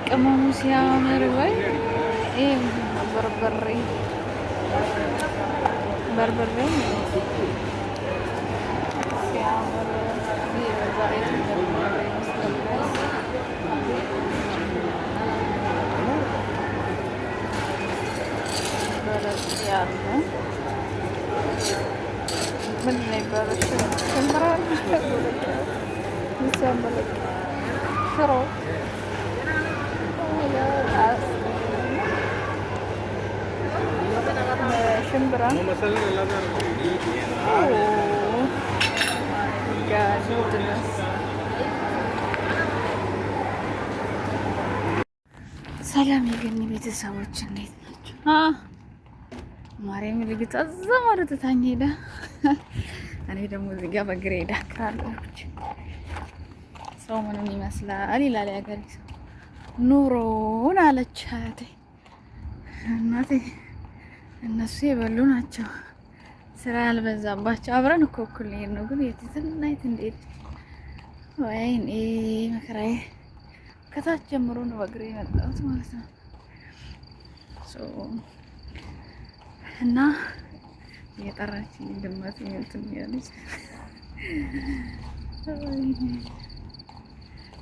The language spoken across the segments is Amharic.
ቅመሙ ሲያምር ወይ ይሄ በርበሬ በርበሬ ሲያምር የዛሬት በርበሬ ይመስላል። በረድ ያለ ምን ላይ ይባላል? ሽምብራ ሲያምር ሽሮ ሽምብራ ሰላም የገኒ ቤተሰቦች እንዴት ናቸው? ማርያም ልግጣ እዛ ማለት ታኝ ሄዳ እኔ ደግሞ እዚህ ጋር በግሬ ዳክራለሁ። ሰው ምኑን ይመስላል ይላል ያገሬ ሰው። ኑሮውን አለች አያቴ እናቴ። እነሱ የበሉ ናቸው ስራ ያልበዛባቸው። አብረን እኮ እኩል ነው፣ ግን የትትና የት እንዴት ወይኔ መከራዬ። ከታች ጀምሮ ነው በእግሬ የመጣሁት ማለት ነው። እና የጠራችኝ ድመት እንትን ያለች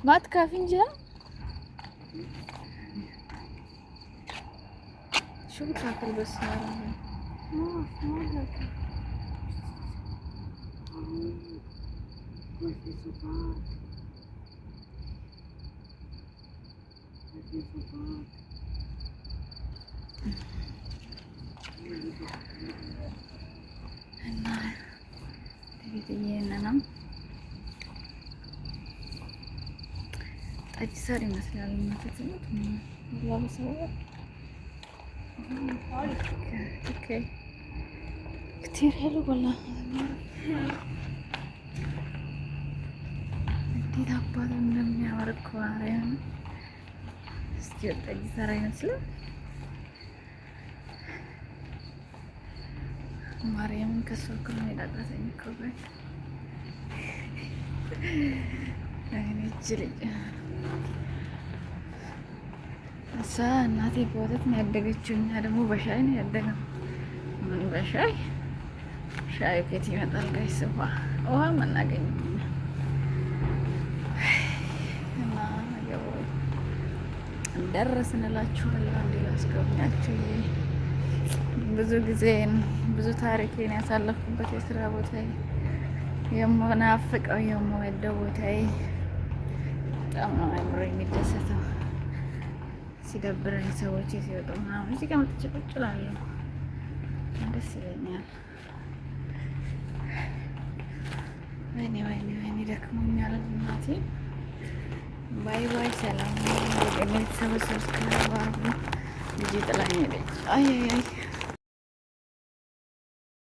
ማትካፊ እንጂ شو بتاكل بس يا ربي؟ ما باكل. ما في صفات. ما في صفات. هنا تبي ننام. أجساري مثلا ما تتموت والله بسوي. اوكي كتير حلو والله. እንዴት አባቱ እንደሚያምር እኮ ማርያም። እስኪ ወጣ ይሰራ ይመስላል ማርያምን ከሷ እኮ ነው የዳቃተኝ እኮ በይ እኔ ልጅ እሷ እናቴ በወተት ነው ያደገችው፣ እኛ ደግሞ በሻይ ነው ያደገው። ምን በሻይ ሻይ ከየት ይመጣል ጋይስ? ውሃ መናገኝ እና ደረስንላችኋለሁ። አንዴ ላስጎብኛችሁ። ብዙ ጊዜን ብዙ ታሪኬን ያሳለፍኩበት የስራ ቦታዬ፣ የምናፍቀው የምወደው ቦታዬ። በጣም ነው አእምሮ የሚደሰተው ሲደብረኝ፣ ሰዎች ሲወጡ ምናምን እዚህ ጋር መጥቼ ቁጭ እላለሁ። ደስ ይለኛል። ወይኔ ወይኔ ወይኔ ደክሞኛል እናቴ። ባይ ባይ። ሰላም ቤተሰቦች፣ ሰብስክራይብ አድርጉ። ልጅ ጥላኝ ሄደች። አይ አይ አይ